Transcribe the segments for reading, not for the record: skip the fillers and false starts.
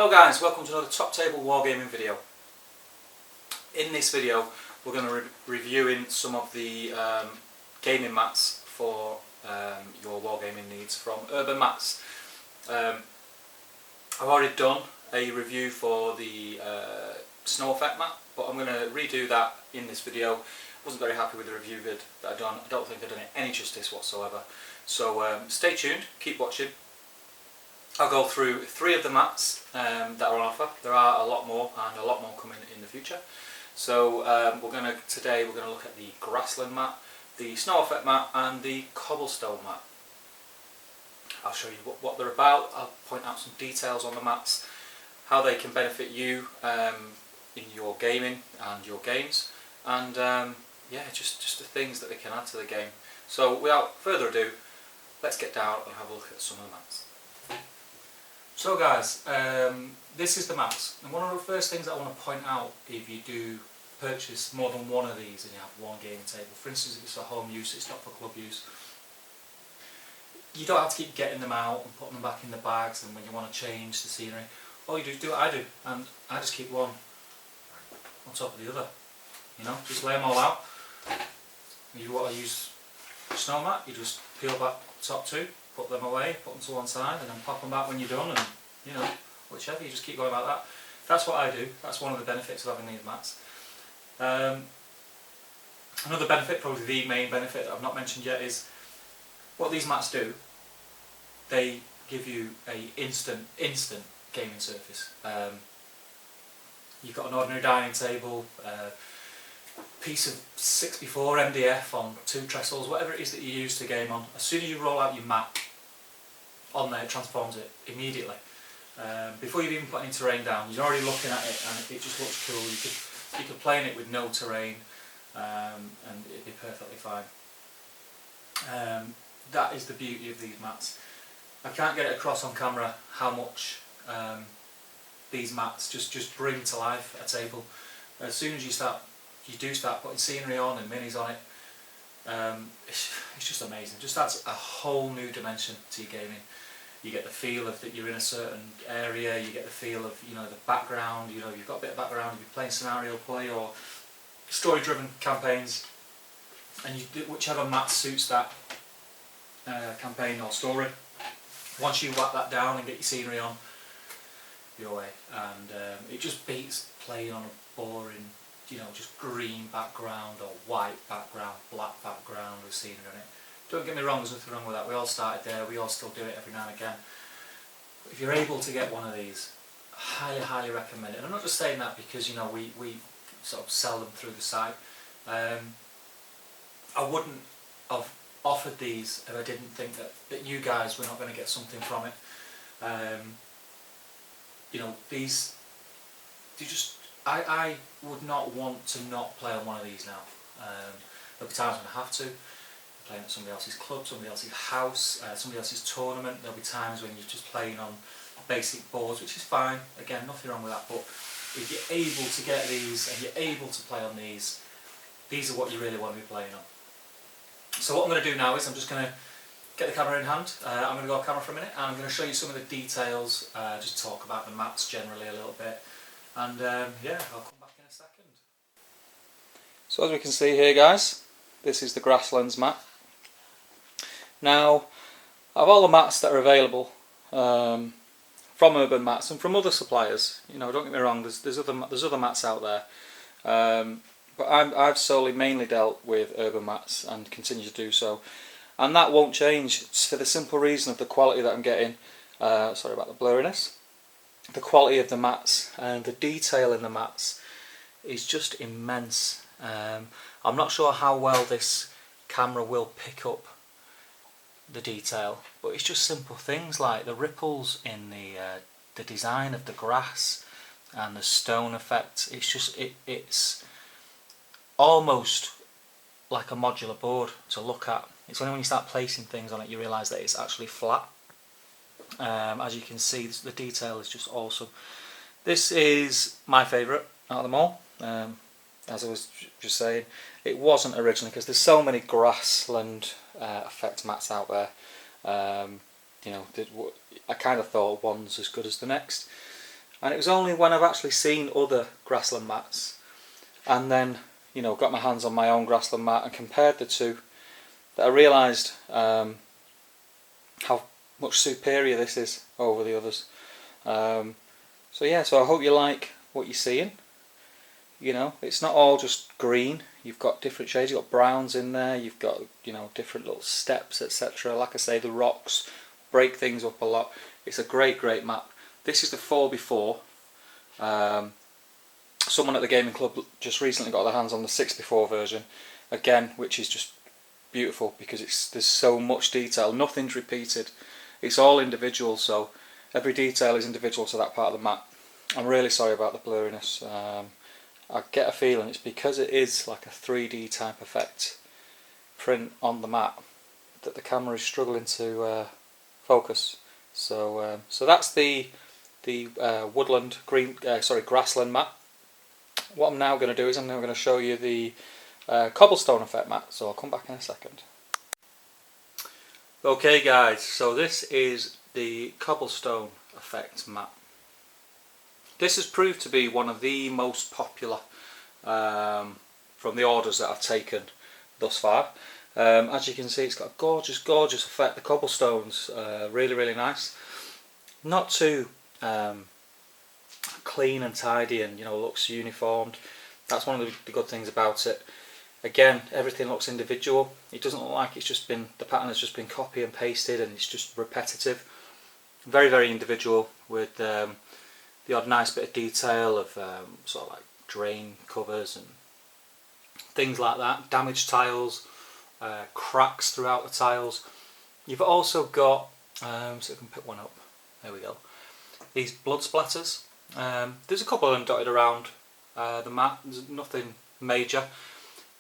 Hello guys, welcome to another Top Table Wargaming video. In this video we're going to be reviewing some of the gaming mats for your wargaming needs from Matz. I've already done a review for the snow effect mat, but I'm going to redo that in this video. I wasn't very happy with the review vid that I've done. I don't think I've done it any justice whatsoever. So stay tuned, keep watching. I'll go through 3 of the mats that are on offer. There are a lot more, and a lot more coming in the future. So today we're going to look at the Grassland mat, the snow effect mat, and the Cobblestone mat. I'll show you what they're about. I'll point out some details on the mats, how they can benefit you in your gaming and your games, and yeah, just the things that they can add to the game. So without further ado, let's get down and have a look at some of the mats. So guys, this is the mats, and one of the first things I want to point out, if you do purchase more than one of these and you have one gaming table, for instance if it's for home use, it's not for club use, you don't have to keep getting them out and putting them back in the bags, and when you want to change the scenery, all you do what I do, and I just keep one on top of the other, you know, just lay them all out. You want to use a snow mat, you just peel back the top 2, put them away, put them to one side, and then pop them back when you're done, and you know, whichever, you just keep going like that. That's what I do. That's one of the benefits of having these mats. Another benefit, probably the main benefit that I've not mentioned yet, is what these mats do. They give you a instant gaming surface. You've got an ordinary dining table, piece of 6x4 MDF on 2 trestles, whatever it is that you use to game on. As soon as you roll out your mat on there, it transforms it immediately. Before you've even put any terrain down, you're already looking at it and it just looks cool. You could play in it with no terrain and it'd be perfectly fine. That is the beauty of these mats. I can't get it across on camera how much these mats just bring to life a table. As soon as you do start putting scenery on and minis on it, it's just amazing. Just adds a whole new dimension to your gaming. You get the feel of that you're in a certain area. You get the feel of, you know, the background. You know, you've got a bit of background. If you're playing scenario play or story-driven campaigns, and you do whichever mat suits that campaign or story. Once you whack that down and get your scenery on, you're away. And it just beats playing on a boring, you know, just green background or white background, black background with scenery on it. Don't get me wrong, there's nothing wrong with that. We all started there, we all still do it every now and again. But if you're able to get one of these, highly recommend it. And I'm not just saying that because, you know, we sort of sell them through the site. I wouldn't have offered these if I didn't think that you guys were not going to get something from it. You know, these, I would not want to not play on one of these now. There'll be times when I have to. I'm playing at somebody else's club, somebody else's house, somebody else's tournament. There'll be times when you're just playing on basic boards, which is fine. Again, nothing wrong with that. But if you're able to get these and you're able to play on these are what you really want to be playing on. So what I'm going to do now is I'm just going to get the camera in hand. I'm going to go off camera for a minute and I'm going to show you some of the details, just talk about the mats generally a little bit, and yeah, I'll come back in a second. So as we can see here guys, this is the Grasslands mat. Now, of all the mats that are available from Urban Mats and from other suppliers, you know, don't get me wrong, there's other mats out there, but I've solely mainly dealt with Urban Mats and continue to do so, and that won't change. It's for the simple reason of the quality that I'm getting. Sorry about the blurriness. The quality of the mats and the detail in the mats is just immense. I'm not sure how well this camera will pick up the detail, but it's just simple things like the ripples in the design of the grass and the stone effect. It's just it's almost like a modular board to look at. It's only when you start placing things on it you realise that it's actually flat. As you can see, the detail is just awesome. This is my favourite out of them all. As I was just saying, it wasn't originally because there's so many Grassland effect mats out there. You know, I kind of thought one's as good as the next. And it was only when I've actually seen other Grassland mats and then, you know, got my hands on my own Grassland mat and compared the two that I realised how much superior this is over the others. So yeah, so I hope you like what you're seeing. You know, it's not all just green. You've got different shades. You've got browns in there. You've got, you know, different little steps, etc. Like I say, the rocks break things up a lot. It's a great map. This is the 4x4. Someone at the gaming club just recently got their hands on the 6x4 version, again, which is just beautiful because there's so much detail. Nothing's repeated. It's all individual, so every detail is individual to that part of the map. I'm really sorry about the blurriness. I get a feeling it's because it is like a 3D type effect print on the map that the camera is struggling to focus. So that's the woodland grassland map. What I'm now going to do is I'm now going to show you the cobblestone effect map. So I'll come back in a second. Okay guys, so this is the cobblestone effect map. This has proved to be one of the most popular from the orders that I've taken thus far. As you can see, it's got a gorgeous effect. The cobblestones really nice. Not too clean and tidy, and you know, looks uniformed. That's one of the good things about it. Again, everything looks individual. It doesn't look like it's just been, the pattern has just been copy and pasted and it's just repetitive. Very individual, with the odd nice bit of detail of sort of like drain covers and things like that. Damaged tiles, cracks throughout the tiles. You've also got, so I can pick one up, there we go, these blood splatters. There's a couple of them dotted around the map. There's nothing major.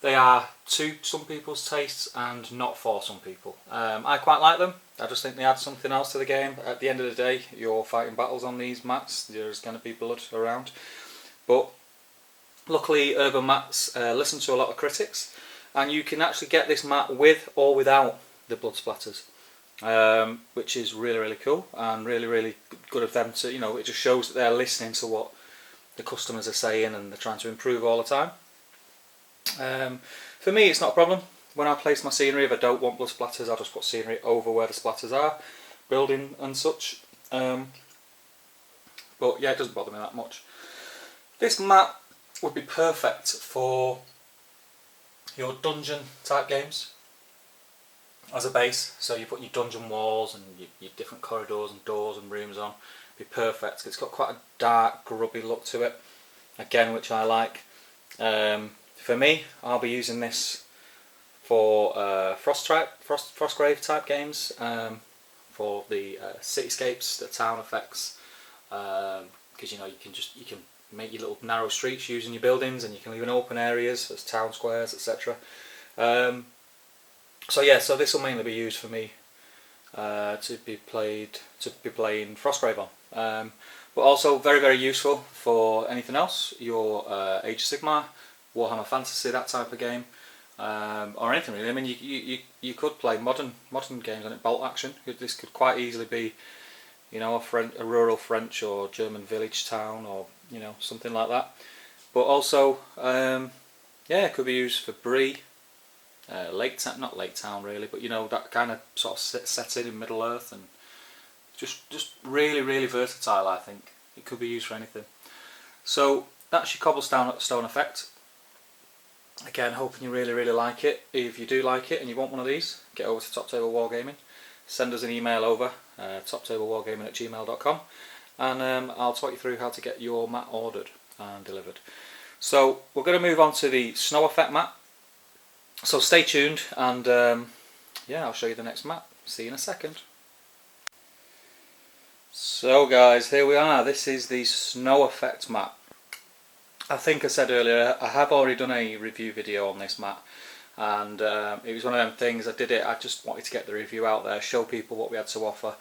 They are to some people's tastes and not for some people. I quite like them. I just think they add something else to the game. At the end of the day, you're fighting battles on these mats. There's going to be blood around. But luckily Urban Mats listen to a lot of critics, and you can actually get this mat with or without the blood splatters, which is really cool and really good of them to, you know, it just shows that they're listening to what the customers are saying and they're trying to improve all the time. For me, it's not a problem. When I place my scenery, if I don't want blood splatters, I'll just put scenery over where the splatters are, building and such. But yeah, it doesn't bother me that much. This map would be perfect for your dungeon type games as a base. So you put your dungeon walls and your different corridors and doors and rooms on. It'd be perfect. It's got quite a dark, grubby look to it, again, which I like. For me, I'll be using this for Frostgrave type games, for the cityscapes, the town effects, because you know, you can make your little narrow streets using your buildings, and you can leave in open areas as town squares, etc. So yeah, so this will mainly be used for me to be playing Frostgrave on, but also very useful for anything else. Your Age of Sigmar, Warhammer Fantasy, that type of game, or anything really. I mean, you could play modern games on it. Bolt action. This could quite easily be, you know, a rural French or German village town, or you know, something like that. But also, yeah, it could be used for Brie, not Lake Town really, but you know, that kind of sort of setting in Middle Earth, and just really versatile. I think it could be used for anything. So that's your cobblestone effect. Again, hoping you really like it. If you do like it and you want one of these, get over to Top Table Wargaming. Send us an email over, toptablewargaming@gmail.com, and I'll talk you through how to get your mat ordered and delivered. So we're going to move on to the snow effect mat. So stay tuned, and yeah, I'll show you the next mat. See you in a second. So guys, here we are. This is the snow effect mat. I think I said earlier, I have already done a review video on this mat, and it was one of them things. I just wanted to get the review out there, show people what we had to offer,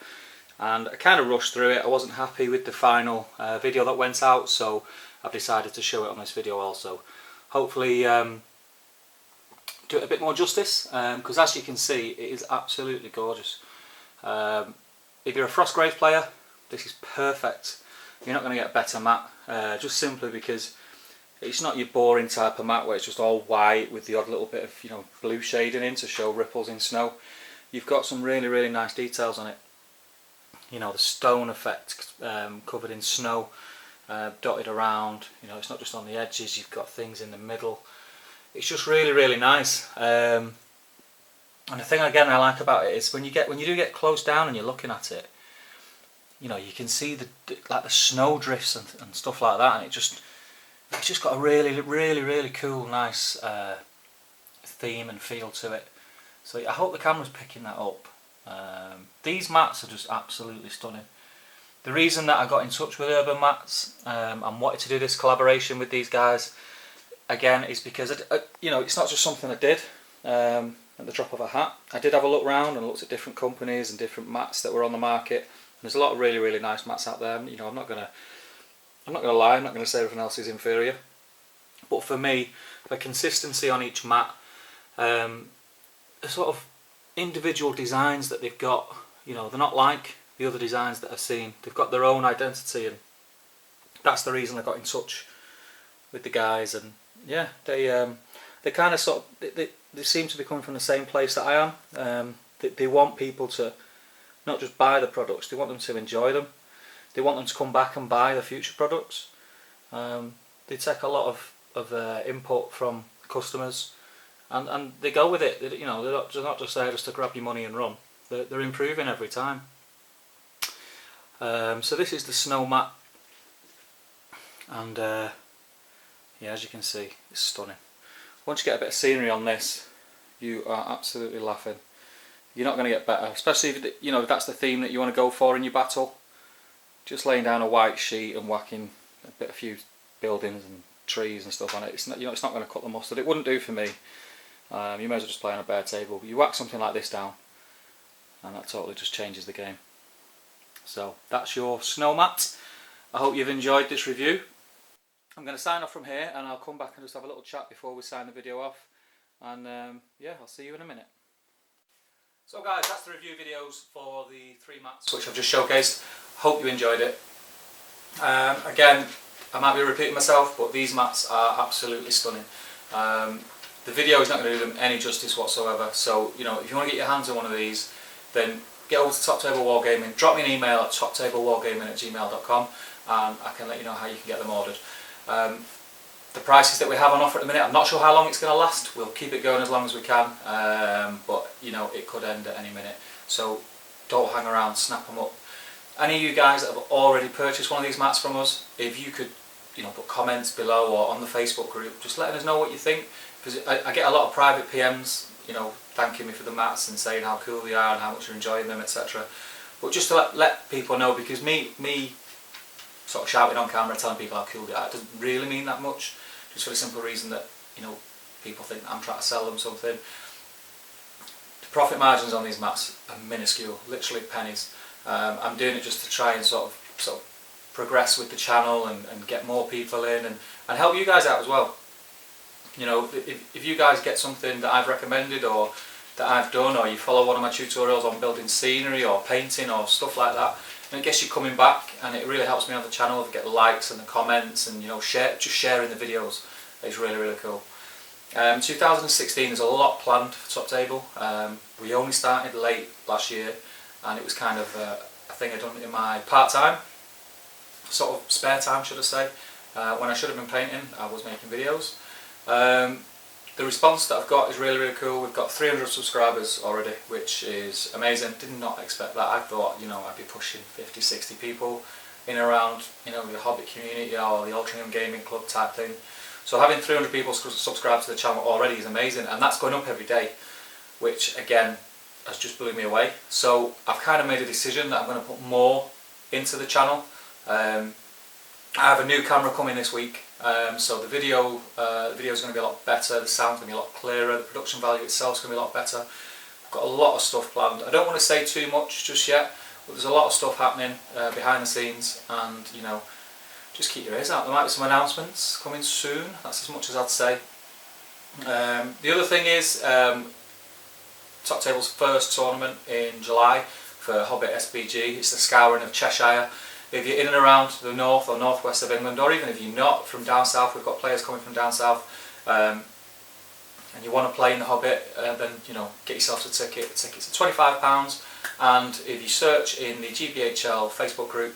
and I kind of rushed through it. I wasn't happy with the final video that went out, so I've decided to show it on this video also. Hopefully do it a bit more justice, because as you can see, it is absolutely gorgeous. If you're a Frostgrave player, this is perfect. you're not going to get a better mat, just simply because it's not your boring type of mat where it's just all white with the odd little bit of blue shading in to show ripples in snow. You've got some really nice details on it. The stone effect covered in snow, dotted around. It's not just on the edges. You've got things in the middle. It's just really nice. And the thing again I like about it is when you do get close down and you're looking at it, you can see the snow drifts and stuff like that, and it's just got a really cool, nice theme and feel to it. So I hope the camera's picking that up. These mats are just absolutely stunning. The reason that I got in touch with Urban Mats and wanted to do this collaboration with these guys again is because it's not just something I did at the drop of a hat. I did have a look round and looked at different companies and different mats that were on the market. And there's a lot of really nice mats out there. I'm not gonna lie. I'm not gonna say everything else is inferior. But for me, the consistency on each mat, the sort of individual designs that they've got, they're not like the other designs that I've seen. They've got their own identity, and that's the reason I got in touch with the guys. And yeah, they kind of they seem to be coming from the same place that I am. They want people to not just buy the products, they want them to enjoy them. They want them to come back and buy the future products. They take a lot of input from customers, and they go with it. They're not just there just to grab your money and run. They're improving every time. So this is the snow mat, and yeah, as you can see, it's stunning. Once you get a bit of scenery on this, you are absolutely laughing. You're not going to get better, especially if that's the theme that you want to go for in your battle. Just laying down a white sheet and whacking a few buildings and trees and stuff on it. It's not going to cut the mustard. It wouldn't do for me. You may as well just play on a bare table. But you whack something like this down, and that totally just changes the game. So that's your snow mat. I hope you've enjoyed this review. I'm going to sign off from here, and I'll come back and just have a little chat before we sign the video off. And yeah, I'll see you in a minute. So guys, that's the review videos for the 3 mats which I've just showcased. Hope you enjoyed it. Again, I might be repeating myself, but these mats are absolutely stunning. The video is not going to do them any justice whatsoever. So if you want to get your hands on one of these, then get over to Top Table Wargaming. Drop me an email at toptablewargaming@gmail.com, and I can let you know how you can get them ordered. The prices that we have on offer at the minute, I'm not sure how long it's going to last. We'll keep it going as long as we can, but it could end at any minute. So don't hang around, snap them up. Any of you guys that have already purchased one of these mats from us, if you could put comments below or on the Facebook group, just letting us know what you think, because I get a lot of private PMs thanking me for the mats and saying how cool they are and how much you're enjoying them, etc. But just to let people know, because me sort of shouting on camera telling people how cool they are, it doesn't really mean that much, just for the simple reason that people think I'm trying to sell them something. The profit margins on these mats are minuscule, literally pennies. I'm doing it just to try and sort of progress with the channel and get more people in and help you guys out as well. If you guys get something that I've recommended or that I've done, or you follow one of my tutorials on building scenery or painting or stuff like that, and it gets you coming back, and it really helps me on the channel to get the likes and the comments, and just sharing the videos is really cool. 2016, there's a lot planned for Top Table. We only started late last year, and it was kind of a thing I'd done in my part-time, sort of spare time should I say. When I should have been painting, I was making videos. The response that I've got is really cool. We've got 300 subscribers already, which is amazing. Did not expect that. I thought I'd be pushing 50, 60 people in and around the Hobbit community or the Ultringham Gaming Club type thing. So having 300 people subscribe to the channel already is amazing, and that's going up every day, which again has just blew me away. So I've kind of made a decision that I'm going to put more into the channel. I have a new camera coming this week, so the video is going to be a lot better, the sound's going to be a lot clearer, the production value itself is going to be a lot better. I've got a lot of stuff planned. I don't want to say too much just yet, but there's a lot of stuff happening behind the scenes, and just keep your ears out. There might be some announcements coming soon, that's as much as I'd say. The other thing is Top Table's first tournament in July for Hobbit SBG. It's the Scouring of Cheshire. If you're in and around the north or northwest of England, or even if you're not from down south, we've got players coming from down south, and you want to play in the Hobbit, then get yourself a ticket. The tickets are £25, and if you search in the GBHL Facebook group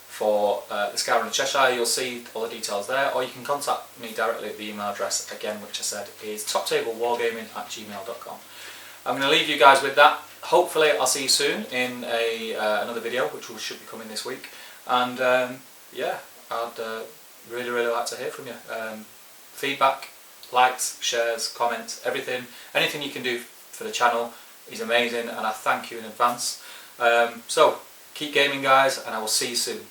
for the Scouring of Cheshire, you'll see all the details there, or you can contact me directly at the email address again, which I said is toptablewargaming@gmail.com. I'm going to leave you guys with that. Hopefully I'll see you soon in another video, which should be coming this week. And yeah, I'd really like to hear from you. Feedback, likes, shares, comments, everything, anything you can do for the channel is amazing, and I thank you in advance. So keep gaming, guys, and I will see you soon.